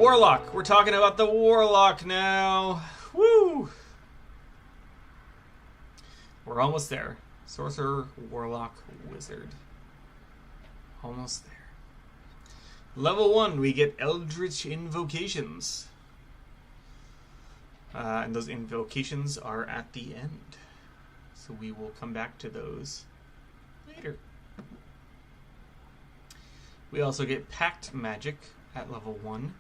Warlock. We're talking about the Warlock now. Woo! We're almost there. Sorcerer, Warlock, Wizard. Almost there. Level 1, we get Eldritch Invocations. And those invocations are at the end. So we will come back to those later. We also get Pact Magic at level 1.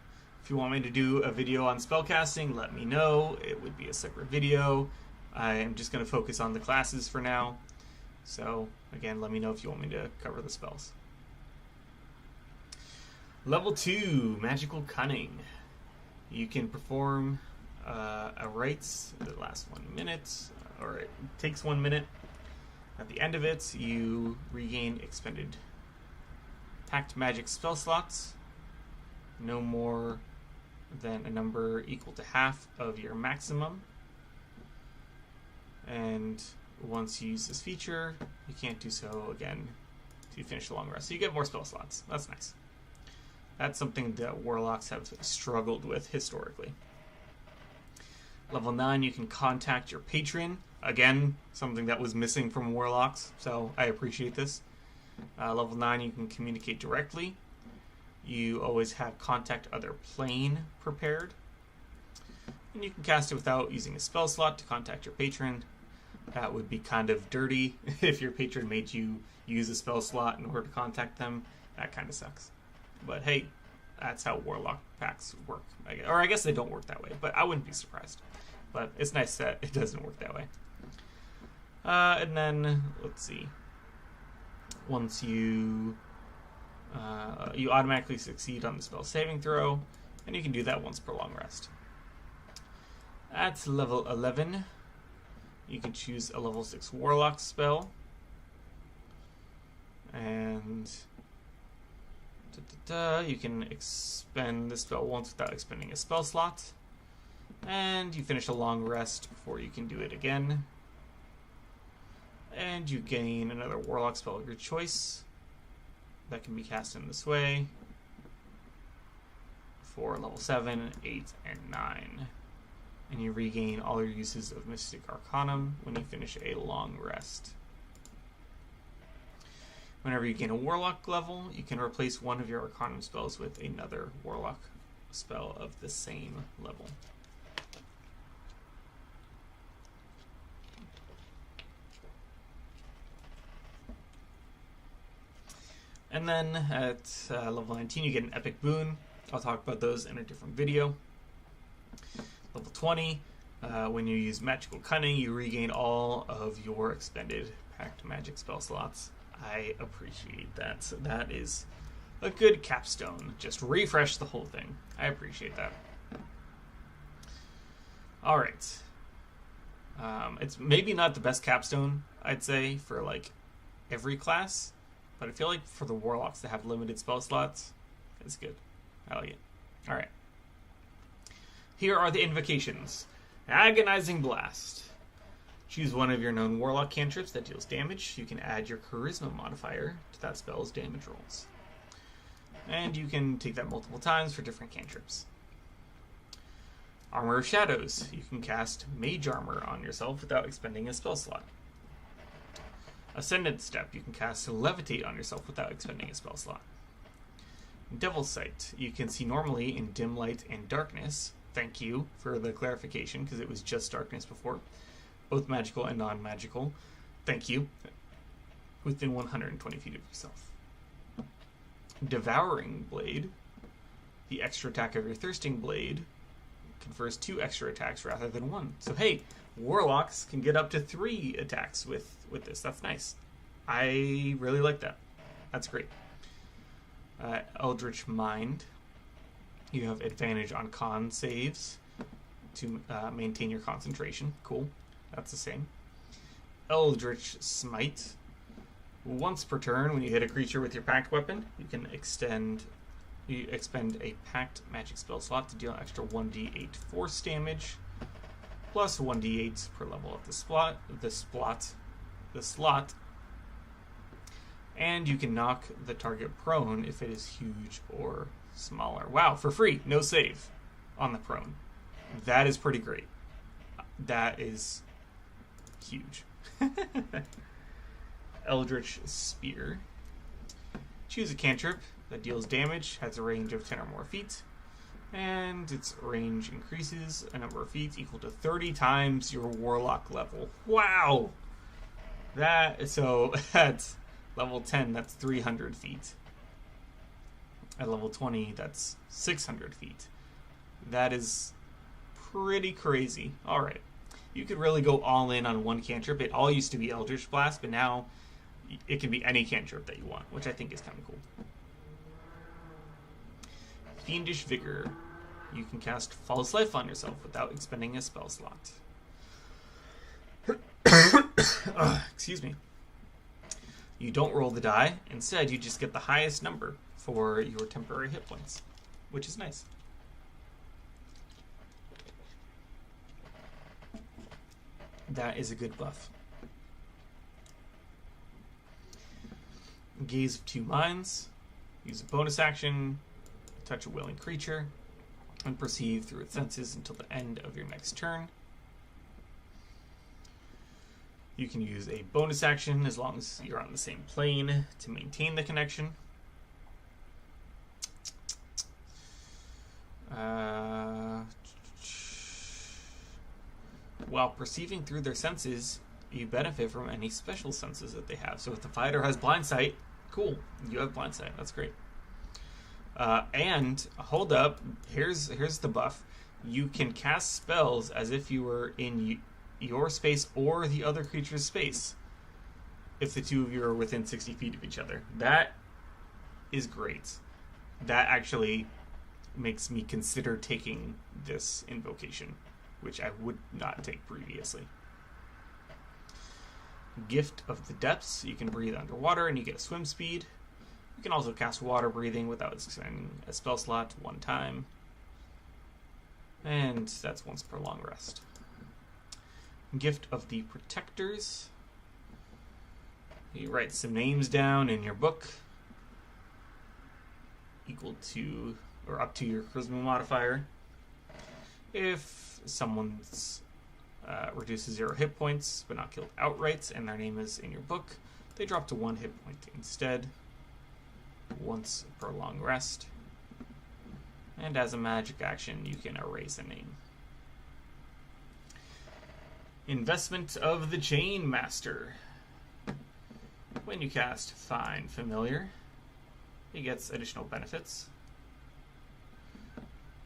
If you want me to do a video on spellcasting, let me know. It would be a separate video. I am just going to focus on the classes for now. So, again, let me know if you want me to cover the spells. Level 2, Magical Cunning. You can perform a rites that lasts 1 minute, or it takes 1 minute. At the end of it, you regain expended Pact Magic spell slots, no more than a number equal to half of your maximum. And once you use this feature, you can't do so again till you finish a long rest. So you get more spell slots. That's nice. That's something that Warlocks have struggled with historically. Level 9, you can contact your patron. Again, something that was missing from Warlocks, so I appreciate this. Level 9, you can communicate directly. You always have Contact Other Plane prepared. And you can cast it without using a spell slot to contact your patron. That would be kind of dirty if your patron made you use a spell slot in order to contact them. That kind of sucks. But hey, that's how Warlock packs work. Or I guess they don't work that way, but I wouldn't be surprised. But it's nice that it doesn't work that way. And then, let's see. Once you automatically succeed on the spell saving throw, and you can do that once per long rest. At level 11, you can choose a level 6 Warlock spell. And you can expend the spell once without expending a spell slot. And you finish a long rest before you can do it again. And you gain another Warlock spell of your choice that can be cast in this way for level 7, 8, and 9. And you regain all your uses of Mystic Arcanum when you finish a long rest. Whenever you gain a Warlock level, you can replace one of your Arcanum spells with another Warlock spell of the same level. And then at level 19, you get an Epic Boon. I'll talk about those in a different video. Level 20, when you use Magical Cunning, you regain all of your expended Pact Magic spell slots. I appreciate that. So that is a good capstone. Just refresh the whole thing. I appreciate that. Alright. It's maybe not the best capstone, I'd say, for like every class. But I feel like for the Warlocks to have limited spell slots, it's good. I like it. Alright. Here are the invocations. Agonizing Blast. Choose one of your known Warlock cantrips that deals damage. You can add your Charisma modifier to that spell's damage rolls. And you can take that multiple times for different cantrips. Armor of Shadows. You can cast Mage Armor on yourself without expending a spell slot. Ascendant Step. You can cast Levitate on yourself without expending a spell slot. Devil's Sight. You can see normally in dim light and darkness. Thank you for the clarification, because it was just darkness before. Both magical and non-magical. Thank you. Within 120 feet of yourself. Devouring Blade. The extra attack of your Thirsting Blade confers 2 extra attacks rather than 1. So hey, Warlocks can get up to 3 attacks with this. That's nice. I really like that. That's great. Eldritch Mind. You have advantage on con saves to maintain your concentration. Cool. That's the same. Eldritch Smite. Once per turn, when you hit a creature with your pact weapon, you can expend a pact magic spell slot to deal an extra 1d8 force damage, plus 1d8 per level of the slot. And you can knock the target prone if it is huge or smaller. Wow, for free, no save on the prone. That is pretty great. That is huge. Eldritch Spear. Choose a cantrip that deals damage, has a range of 10 or more feet, and its range increases a number of feet equal to 30 times your Warlock level. Wow! So at level 10, that's 300 feet. At level 20, that's 600 feet. That is pretty crazy. Alright. You could really go all in on one cantrip. It all used to be Eldritch Blast, but now it can be any cantrip that you want, which I think is kind of cool. Fiendish Vigor. You can cast False Life on yourself without expending a spell slot. Excuse me. You don't roll the die. Instead, you just get the highest number for your temporary hit points, which is nice. That is a good buff. Gaze of Two Minds. Use a bonus action, touch a willing creature, and perceive through its senses until the end of your next turn. You can use a bonus action as long as you're on the same plane to maintain the connection. While perceiving through their senses, you benefit from any special senses that they have. So if the fighter has blind sight, cool, you have blind sight. That's great. And hold up, here's the buff. You can cast spells as if you were in your space or the other creature's space if the two of you are within 60 feet of each other. That is great. That actually makes me consider taking this invocation, which I would not take previously. Gift of the Depths. You can breathe underwater and you get swim speed. You can also cast water breathing without expending a spell slot one time. And that's once per long rest. Gift of the Protectors. You write some names down in your book equal to or up to your charisma modifier. If someone's reduces 0 hit points but not killed outright and their name is in your book, they drop to 1 hit point instead, once per long rest. And as a magic action, you can erase a name. Investment of the Chain Master. When you cast Find Familiar, it gets additional benefits.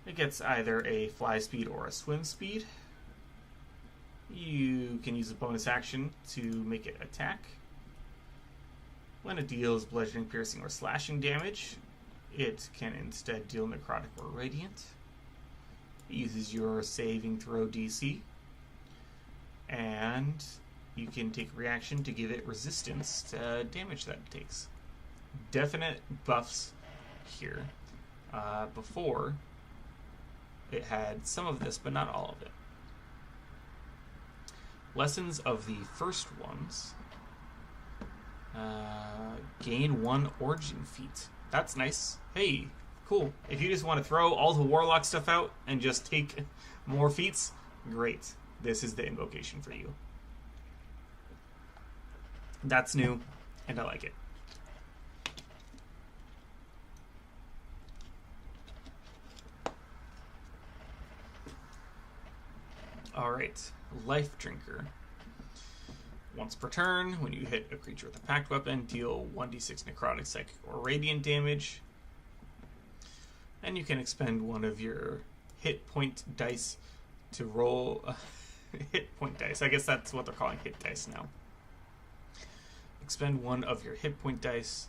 It gets either a fly speed or a swim speed. You can use a bonus action to make it attack. When it deals bludgeoning, piercing, or slashing damage, it can instead deal necrotic or radiant. It uses your saving throw DC. And you can take a reaction to give it resistance to damage that it takes. Definite buffs here. Before, it had some of this, but not all of it. Lessons of the First Ones. Gain 1 origin feat. That's nice. Hey, cool. If you just want to throw all the Warlock stuff out and just take more feats, great. This is the invocation for you. That's new, and I like it. Alright, Life Drinker. Once per turn, when you hit a creature with a packed weapon, deal 1d6 necrotic, psychic, or radiant damage. And you can expend one of your hit point dice to roll hit point dice. I guess that's what they're calling hit dice now. Expend one of your hit point dice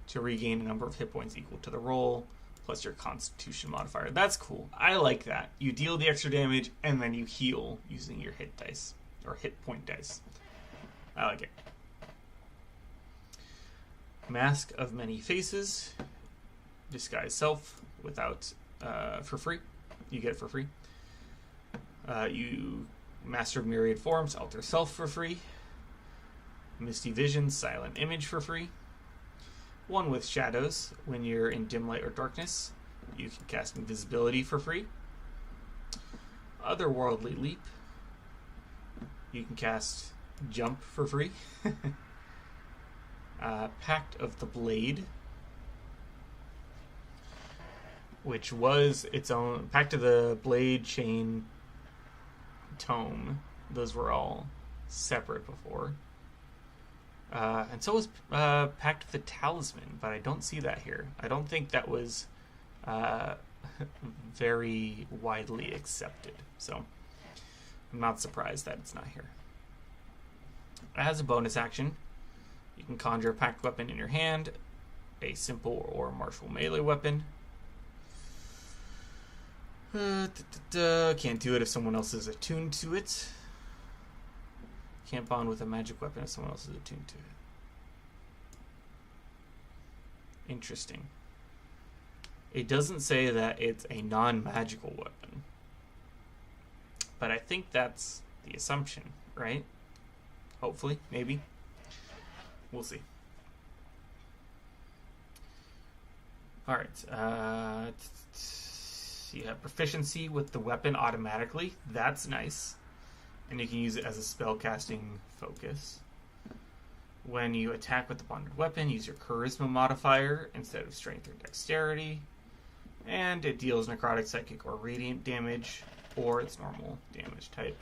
to regain a number of hit points equal to the roll, plus your Constitution modifier. That's cool. I like that. You deal the extra damage, and then you heal using your hit dice, or hit point dice. I like it. Mask of Many Faces. Disguise self without, for free. You get it for free. You Master of Myriad Forms, alter self for free. Misty Vision, Silent Image for free. One with shadows. When you're in dim light or darkness, you can cast invisibility for free. Otherworldly Leap. You can cast jump for free. Pact of the Blade, which was its own Pact of the Blade, Chain, Tome. Those were all separate before. And so was Pact of the Talisman, but I don't see that here. I don't think that was very widely accepted, so I'm not surprised that it's not here. As a bonus action, you can conjure a packed weapon in your hand, a simple or martial melee weapon. Can't do it if someone else is attuned to it. Can't bond with a magic weapon if someone else is attuned to it. Interesting. It doesn't say that it's a non-magical weapon, but I think that's the assumption, right? Hopefully, maybe. We'll see. Alright, you have proficiency with the weapon automatically. That's nice. And you can use it as a spellcasting focus. When you attack with the bonded weapon, use your charisma modifier instead of strength or dexterity. And it deals necrotic, psychic, or radiant damage, or its normal damage type.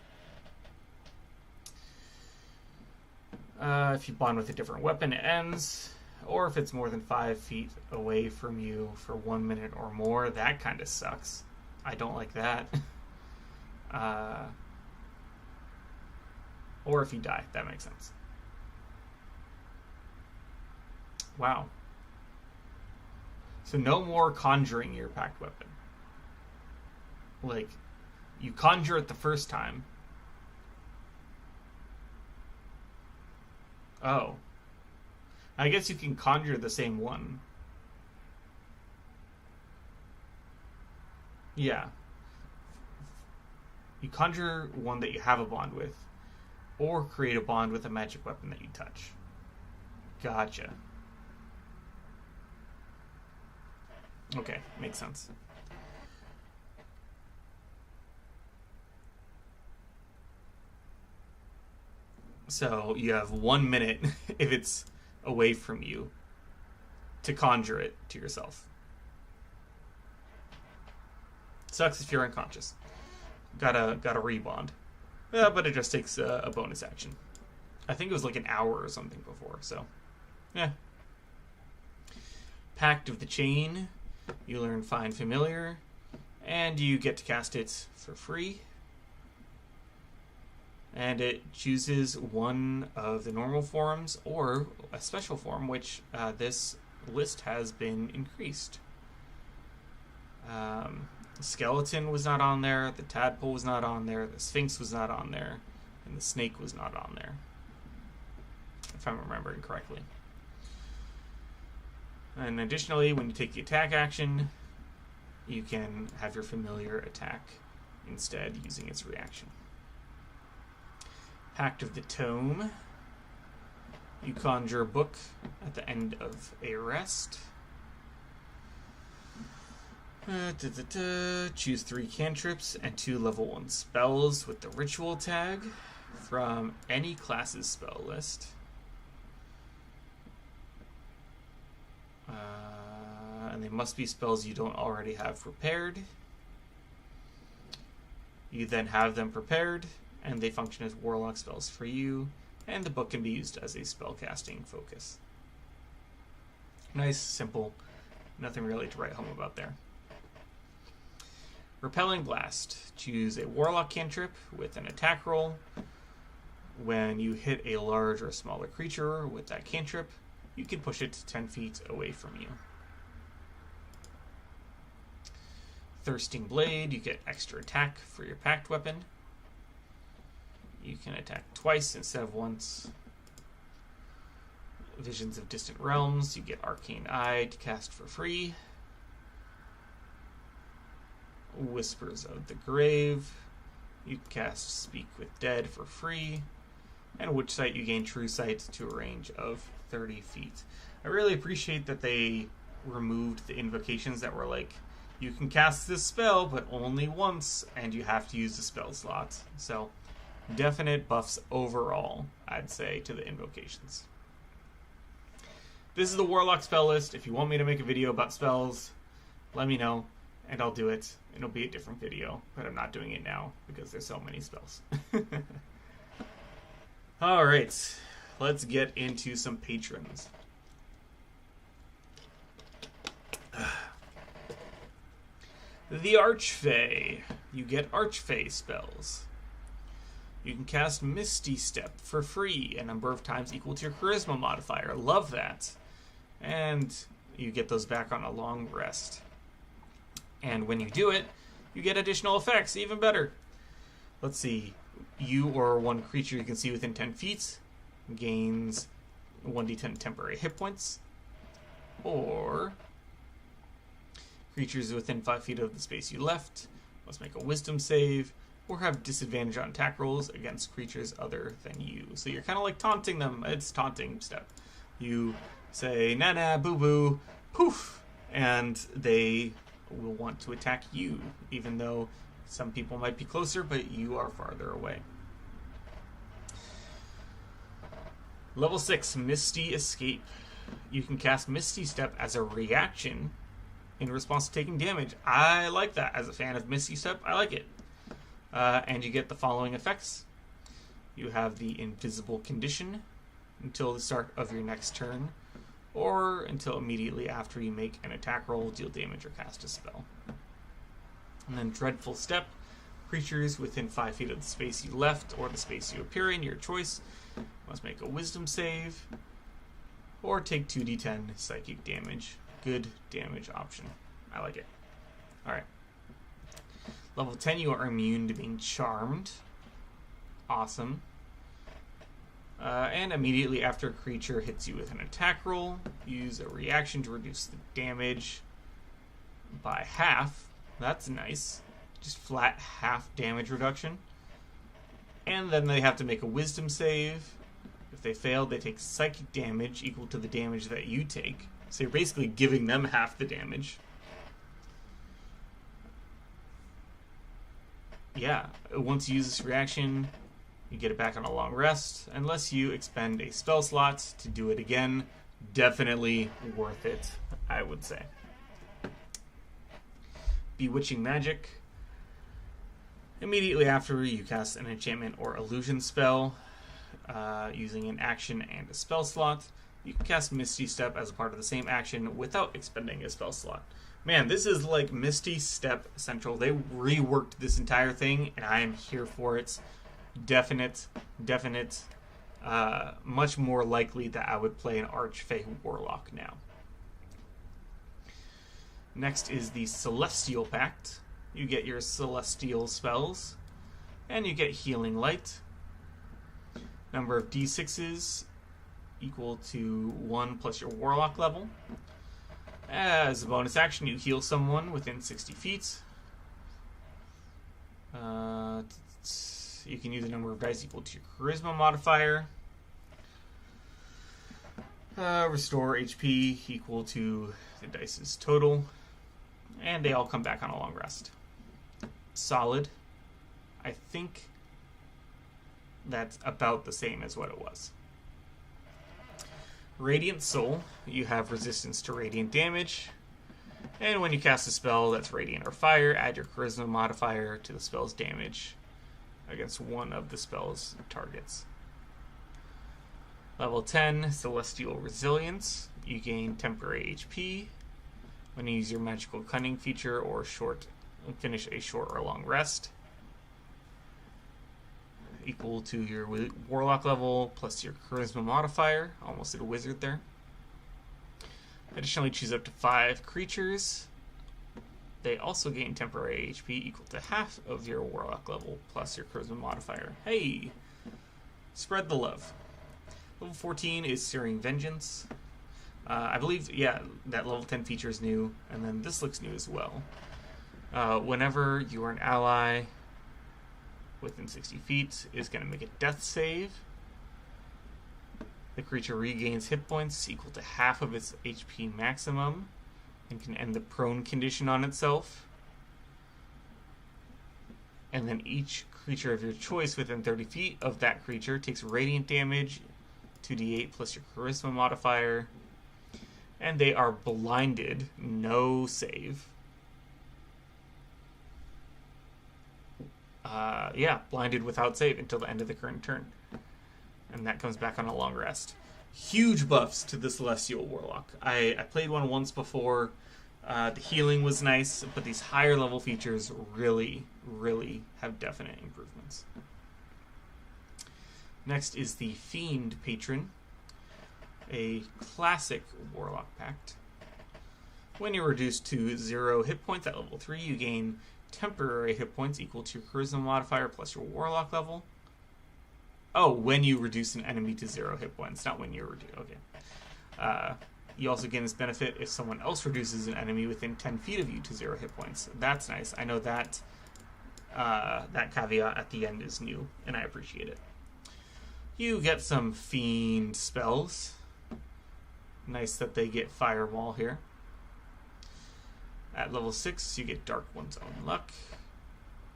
If you bond with a different weapon, it ends. Or if it's more than 5 feet away from you for 1 minute or more, that kind of sucks. I don't like that. Or if you die, that makes sense. Wow. So no more conjuring your packed weapon. Like, you conjure it the first time. Oh. I guess you can conjure the same one. Yeah. You conjure one that you have a bond with, or create a bond with a magic weapon that you touch. Gotcha. Okay, makes sense. So you have 1 minute if it's away from you to conjure it to yourself. Sucks if you're unconscious. Gotta rebond. Yeah, but it just takes a bonus action. I think it was like an hour or something before, so yeah. Pact of the Chain. You learn Find Familiar, and you get to cast it for free. And it chooses one of the normal forms or a special form, which this list has been increased. The skeleton was not on there, the tadpole was not on there, the sphinx was not on there, and the snake was not on there, if I'm remembering correctly. And additionally, when you take the attack action, you can have your familiar attack instead using its reaction. Pact of the Tome. You conjure a book at the end of a rest. Choose 3 cantrips and 2 level 1 spells with the ritual tag from any class's spell list. And they must be spells you don't already have prepared. You then have them prepared, and they function as Warlock spells for you, and the book can be used as a spellcasting focus. Nice, simple, nothing really to write home about there. Repelling Blast. Choose a Warlock cantrip with an attack roll. When you hit a large or smaller creature with that cantrip, you can push it 10 feet away from you. Thirsting Blade. You get extra attack for your packed weapon. You can attack twice instead of once. Visions of Distant Realms. You get Arcane Eye to cast for free. Whispers of the Grave. You can cast Speak with Dead for free. And Witch Sight. You gain True Sight to a range of 30 feet. I really appreciate that they removed the invocations that were like, you can cast this spell, but only once, and you have to use the spell slot. So, definite buffs overall, I'd say, to the invocations. This is the Warlock spell list. If you want me to make a video about spells, let me know, and I'll do it. It'll be a different video, but I'm not doing it now because there's so many spells. Alright, let's get into some patrons. The Archfey. You get Archfey spells. You can cast Misty Step for free, a number of times equal to your Charisma modifier. Love that. And you get those back on a long rest. And when you do it, you get additional effects, even better. Let's see. You or one creature you can see within 10 feet gains 1d10 temporary hit points. Or creatures within 5 feet of the space you left must make a wisdom save or have disadvantage on attack rolls against creatures other than you. So you're kind of like taunting them. It's taunting step. You say, na-na, boo-boo, poof, and they will want to attack you, even though some people might be closer, but you are farther away. Level 6, Misty Escape. You can cast Misty Step as a reaction in response to taking damage. I like that. As a fan of Misty Step, I like it. And you get the following effects. You have the invisible condition until the start of your next turn, or until immediately after you make an attack roll, deal damage, or cast a spell. And then Dreadful Step. Creatures within 5 feet of the space you left or the space you appear in, your choice, must make a wisdom save or take 2d10 psychic damage. Good damage option. I like it. Alright. Level 10, you are immune to being charmed. Awesome. And immediately after a creature hits you with an attack roll, use a reaction to reduce the damage by half. That's nice. Just flat half damage reduction. And then they have to make a wisdom save. If they fail, they take psychic damage equal to the damage that you take. So you're basically giving them half the damage. Yeah, once you use this reaction, you get it back on a long rest, unless you expend a spell slot to do it again. Definitely worth it, I would say. Bewitching Magic. Immediately after you cast an enchantment or illusion spell, using an action and a spell slot, you can cast Misty Step as a part of the same action without expending a spell slot. Man, this is like Misty Step Central. They reworked this entire thing, and I am here for it. Definite. Much more likely that I would play an Archfey Warlock now. Next is the Celestial Pact. You get your Celestial spells, and you get Healing Light. Number of d6s equal to 1 plus your Warlock level. As a bonus action, you heal someone within 60 feet. You can use a number of dice equal to your Charisma modifier. Restore HP equal to the dice's total. And they all come back on a long rest. Solid. I think that's about the same as what it was. Radiant Soul. You have resistance to radiant damage. And when you cast a spell that's radiant or fire, add your Charisma modifier to the spell's damage against one of the spell's targets. Level 10, Celestial Resilience. You gain temporary HP when you use your Magical Cunning feature or finish a short or long rest. Equal to your Warlock level plus your Charisma modifier. Almost did a wizard there. Additionally, choose up to 5 creatures. They also gain temporary HP equal to half of your Warlock level plus your Charisma modifier. Hey! Spread the love. Level 14 is Searing Vengeance. I believe, that level 10 feature is new, and then this looks new as well. Whenever you are an ally within 60 feet is going to make a death save. The creature regains hit points equal to half of its HP maximum and can end the prone condition on itself. And then each creature of your choice within 30 feet of that creature takes radiant damage, 2d8 plus your charisma modifier. And they are blinded, no save. Blinded without save until the end of the current turn. And that comes back on a long rest. Huge buffs to the Celestial Warlock. I played one once before. The healing was nice, but these higher level features really, really have definite improvements. Next is the Fiend Patron, a classic Warlock Pact. When you're reduced to 0 hit points at level 3, you gain temporary hit points equal to your Charisma modifier plus your Warlock level. Oh, when you reduce an enemy to 0 hit points, not when you're reduced. Okay. You also gain this benefit if someone else reduces an enemy within 10 feet of you to 0 hit points. That's nice. I know that that caveat at the end is new, and I appreciate it. You get some Fiend spells. Nice that they get Fireball here. At level 6, you get Dark One's Own Luck.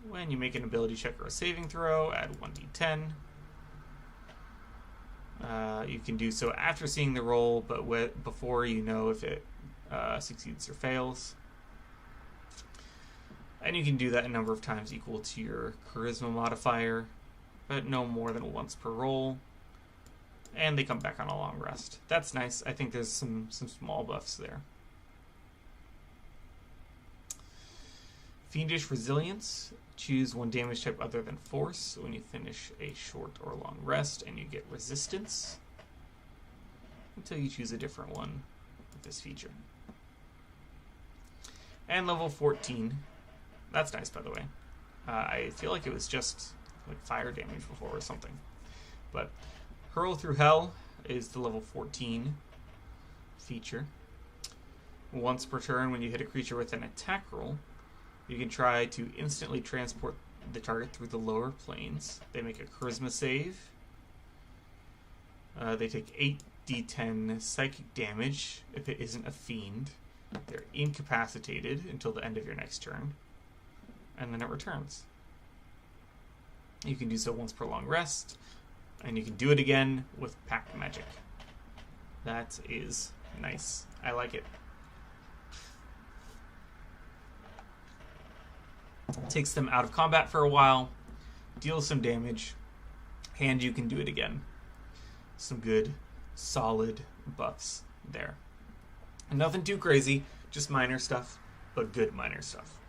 When you make an ability check or a saving throw, add 1d10. You can do so after seeing the roll, but before you know if it succeeds or fails. And you can do that a number of times equal to your Charisma modifier, but no more than once per roll. And they come back on a long rest. That's nice. I think there's some small buffs there. Fiendish Resilience. Choose one damage type other than Force when you finish a short or long rest, and you get Resistance until you choose a different one with this feature. And level 14. That's nice, by the way. I feel like it was just like fire damage before or something. But Hurl Through Hell is the level 14 feature. Once per turn, when you hit a creature with an attack roll, you can try to instantly transport the target through the lower planes. They make a charisma save. They take 8d10 psychic damage if it isn't a fiend. They're incapacitated until the end of your next turn. And then it returns. You can do so once per long rest. And you can do it again with Pact Magic. That is nice. I like it. Takes them out of combat for a while, deals some damage, and you can do it again. Some good, solid buffs there. And nothing too crazy, just minor stuff, but good minor stuff.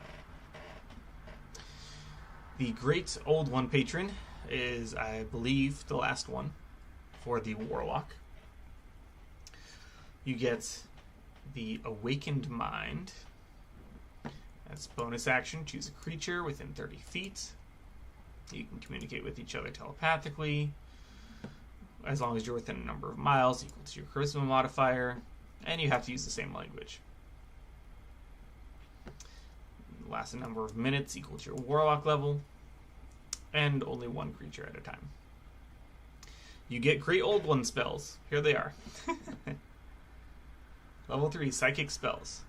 The Great Old One Patron is, I believe, the last one for the Warlock. You get the Awakened Mind. That's bonus action. Choose a creature within 30 feet. You can communicate with each other telepathically, as long as you're within a number of miles equal to your charisma modifier, and you have to use the same language. Lasts a number of minutes equal to your warlock level, and only one creature at a time. You get Great Old One spells. Here they are. Level 3 Psychic Spells.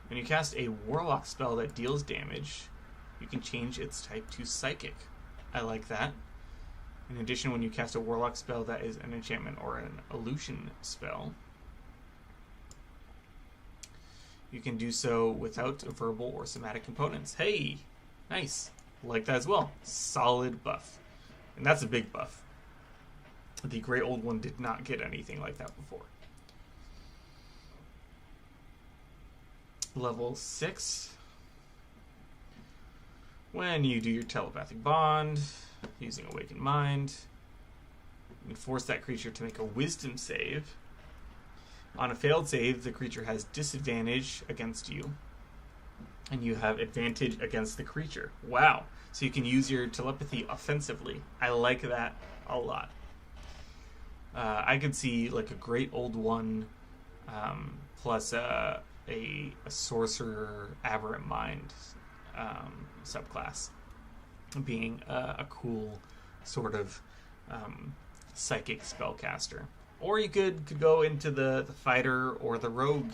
When you cast a Warlock spell that deals damage, you can change its type to Psychic. I like that. In addition, when you cast a Warlock spell that is an enchantment or an illusion spell, you can do so without verbal or somatic components. Hey! Nice. Like that as well. Solid buff. And that's a big buff. The Great Old One did not get anything like that before. Level 6. When you do your telepathic bond, using Awakened Mind, you can force that creature to make a wisdom save. On a failed save, the creature has disadvantage against you, and you have advantage against the creature. Wow. So you can use your telepathy offensively. I like that a lot. I could see like a Great Old One plus a Sorcerer Aberrant Mind subclass being a cool sort of psychic spellcaster. Or you could go into the fighter or the rogue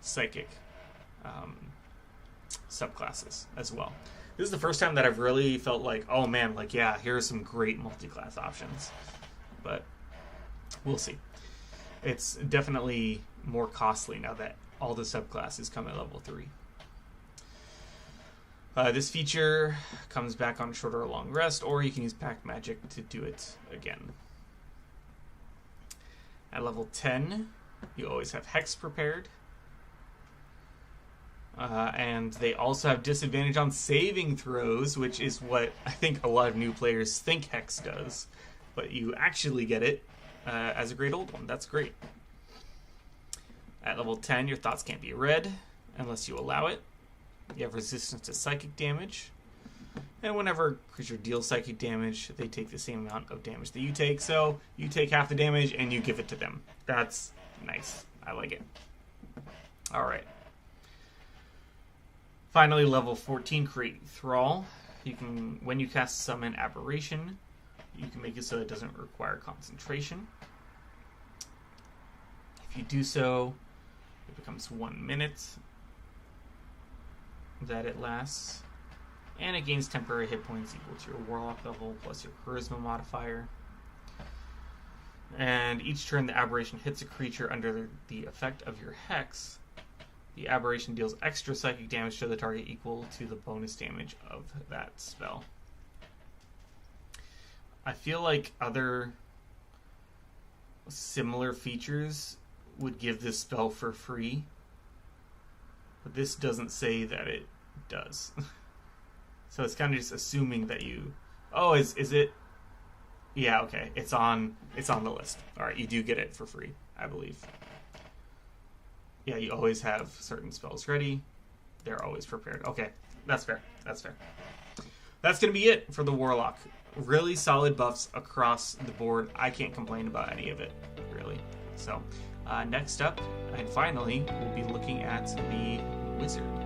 psychic subclasses as well. This is the first time that I've really felt like, oh man, like, yeah, here are some great multi-class options. But we'll see. It's definitely more costly now that all the subclasses come at level 3. This feature comes back on short or long rest, or you can use Pack Magic to do it again. At level 10, you always have Hex prepared. And they also have disadvantage on saving throws, which is what I think a lot of new players think Hex does. But you actually get it as a Great Old One. That's great. At level 10, your thoughts can't be read unless you allow it. You have resistance to psychic damage. And whenever a creature deals psychic damage, they take the same amount of damage that you take. So you take half the damage and you give it to them. That's nice. I like it. All right. Finally, level 14, create Thrall. You can, when you cast Summon Aberration, you can make it so it doesn't require concentration. If you do so, it becomes 1 minute that it lasts. And it gains temporary hit points equal to your Warlock level plus your Charisma modifier. And each turn the Aberration hits a creature under the effect of your Hex, the Aberration deals extra psychic damage to the target equal to the bonus damage of that spell. I feel like other similar features would give this spell for free, but this doesn't say that it does. So it's kind of just assuming that you... Oh, is it... Yeah, okay. It's on the list. Alright, you do get it for free, I believe. Yeah, you always have certain spells ready. They're always prepared. Okay, that's fair. That's fair. That's going to be it for the Warlock. Really solid buffs across the board. I can't complain about any of it, really. So, next up, and finally, we'll be looking at the Wizard.